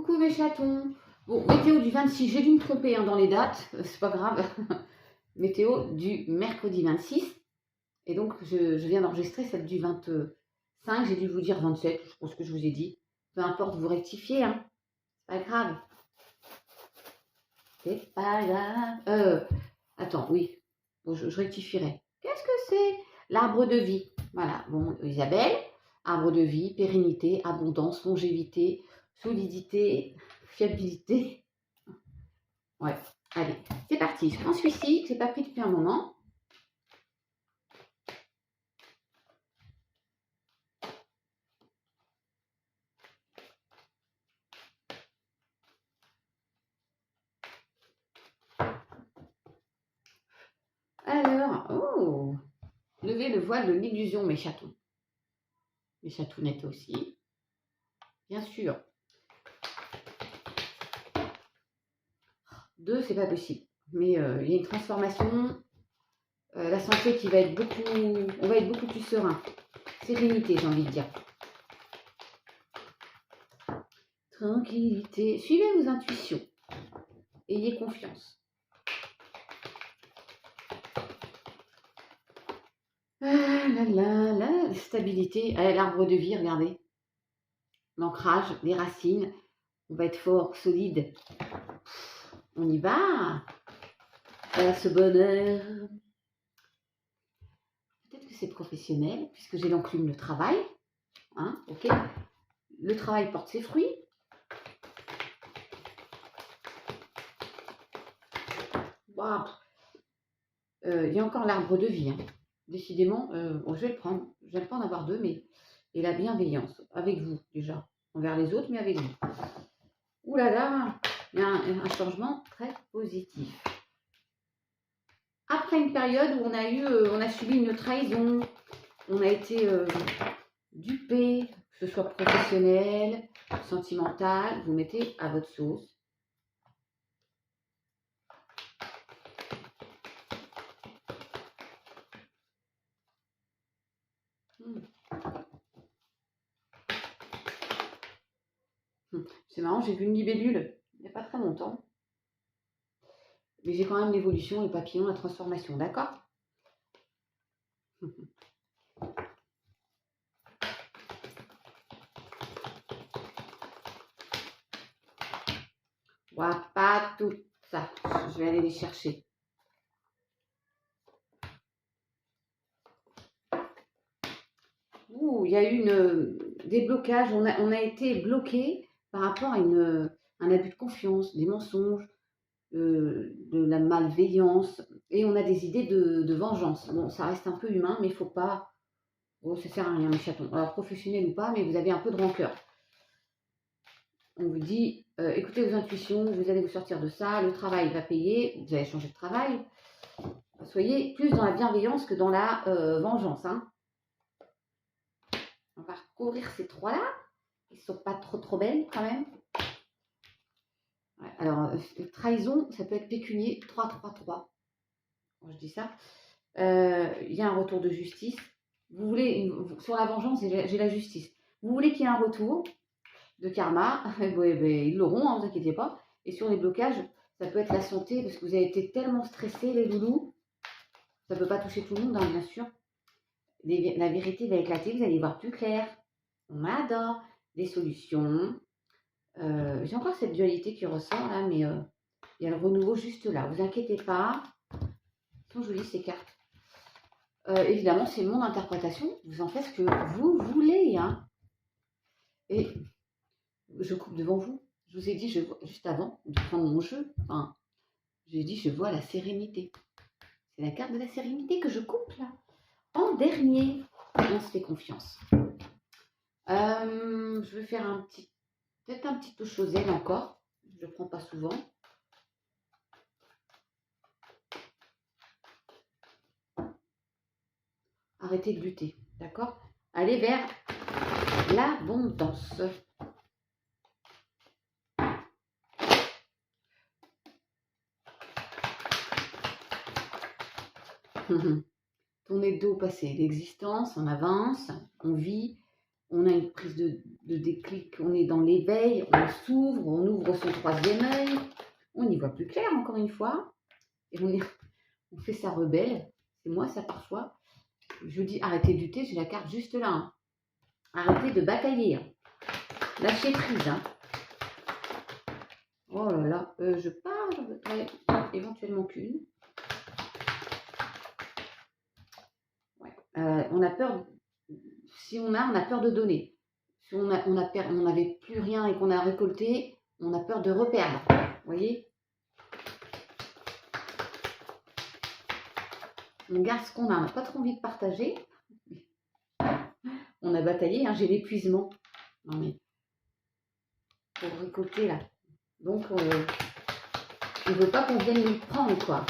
Coucou mes chatons. Bon, météo du 26, j'ai dû me tromper dans les dates, c'est pas grave. Météo du mercredi 26. Et donc, je viens d'enregistrer celle du 25. J'ai dû vous dire 27, je pense que je vous ai dit. Peu importe, vous rectifiez, hein. C'est pas grave. C'est pas grave. Attends, oui. Bon, je rectifierai. Qu'est-ce que c'est? L'arbre de vie. Voilà. Bon, Isabelle, arbre de vie, pérennité, abondance, longévité, solidité, fiabilité. Ouais, allez, c'est parti. Je prends celui-ci, que je n'ai pas pris depuis un moment. Alors, oh, levez le voile de l'illusion, mes chatons. Mes chatounettes aussi. Bien sûr. 2, c'est pas possible. Mais il y a une transformation. La santé qui va être beaucoup... On va être beaucoup plus serein. Sérénité, j'ai envie de dire. Tranquillité. Suivez vos intuitions. Ayez confiance. Ah là là là, stabilité. L'arbre de vie, regardez. L'ancrage, les racines. On va être fort, solide. On y va. Ce bonheur. Peut-être que c'est professionnel, puisque j'ai l'enclume le travail. Hein, ok. Le travail porte ses fruits. Wow. Il y a encore l'arbre de vie. Hein. Décidément, bon, je vais le prendre. J'aime pas en avoir 2, mais... Et la bienveillance, avec vous déjà. Envers les autres, mais avec vous. Ouh là là, il y a un changement très positif. Après une période où on a subi une trahison, on a été dupé, que ce soit professionnel, sentimental, vous mettez à votre sauce. C'est marrant, j'ai vu une libellule il n'y a pas très longtemps. Mais j'ai quand même l'évolution, les papillons, la transformation, d'accord? Voilà, pas tout ça. Je vais aller les chercher. Ouh, il y a eu des blocages. On a été bloqué par rapport à un abus de confiance, des mensonges, de la malveillance. Et on a des idées de vengeance. Bon, ça reste un peu humain, mais il ne faut pas... Bon, ça sert à rien, mes chatons. Alors, professionnel ou pas, mais vous avez un peu de rancœur. On vous dit, écoutez vos intuitions, vous allez vous sortir de ça, le travail va payer, vous allez changer de travail. Soyez plus dans la bienveillance que dans la vengeance. Hein. On va recouvrir ces 3-là. Ils ne sont pas trop belles quand même. Ouais, alors, trahison, ça peut être pécunier, 3-3-3. Quand je dis ça. Il y a un retour de justice. Vous voulez, sur la vengeance, j'ai la justice. Vous voulez qu'il y ait un retour de karma, ils l'auront, hein, ne vous inquiétez pas. Et sur les blocages, ça peut être la santé, parce que vous avez été tellement stressés, les loulous. Ça ne peut pas toucher tout le monde, hein, bien sûr. La vérité va éclater, vous allez y voir plus clair. On adore des solutions. J'ai encore cette dualité qui ressort là, mais il y a le renouveau juste là. Vous inquiétez pas. Elles sont jolies ces cartes. Évidemment, c'est mon interprétation. Vous en faites ce que vous voulez. Hein. Et je coupe devant vous. Je vous ai dit, je vois, juste avant de prendre mon jeu, enfin, j'ai dit, je vois la sérénité. C'est la carte de la sérénité que je coupe là. En dernier, on se fait confiance. Je vais faire peut-être un petit touche aux ailes encore. Je ne le prends pas souvent. Arrêtez de lutter, d'accord? Allez vers l'abondance. Tournez le dos au passé, l'existence, on avance, on vit, on a une prise de déclic. On est dans l'éveil, on s'ouvre, on ouvre son troisième œil. On y voit plus clair, encore une fois. Et on fait sa rebelle. C'est moi, ça, parfois. Je vous dis, arrêtez de lutter, j'ai la carte juste là. Hein. Arrêtez de batailler. Hein. Lâchez prise. Hein. Oh là là, je pars, je voudrais éventuellement qu'une. Ouais. On a peur, si on a peur de donner. Si on n'avait plus rien et qu'on a récolté, on a peur de reperdre. Vous voyez? On garde ce qu'on a, on n'a pas trop envie de partager. On a bataillé, hein, j'ai l'épuisement. Non mais, pour récolter là. Donc, on ne veut pas qu'on vienne nous prendre, quoi.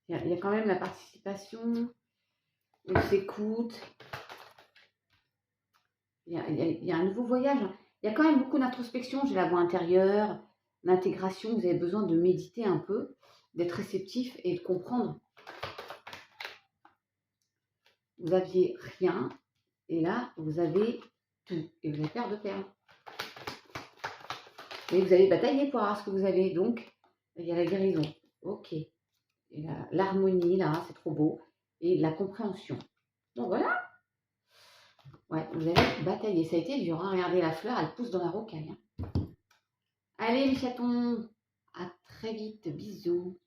Il y a quand même la participation, on s'écoute. Il y a un nouveau voyage. Il y a quand même beaucoup d'introspection. J'ai la voix intérieure, l'intégration. Vous avez besoin de méditer un peu, d'être réceptif et de comprendre. Vous aviez rien et là, vous avez tout. Et vous avez peur de perdre. Et vous avez bataillé pour avoir ce que vous avez. Donc, il y a la guérison. Ok. Et l'harmonie, là, c'est trop beau. Et la compréhension. Donc voilà. Ouais, vous avez bataillé. Ça a été dur. Hein. Regardez la fleur, elle pousse dans la rocaille. Hein. Allez, les chatons. À très vite. Bisous.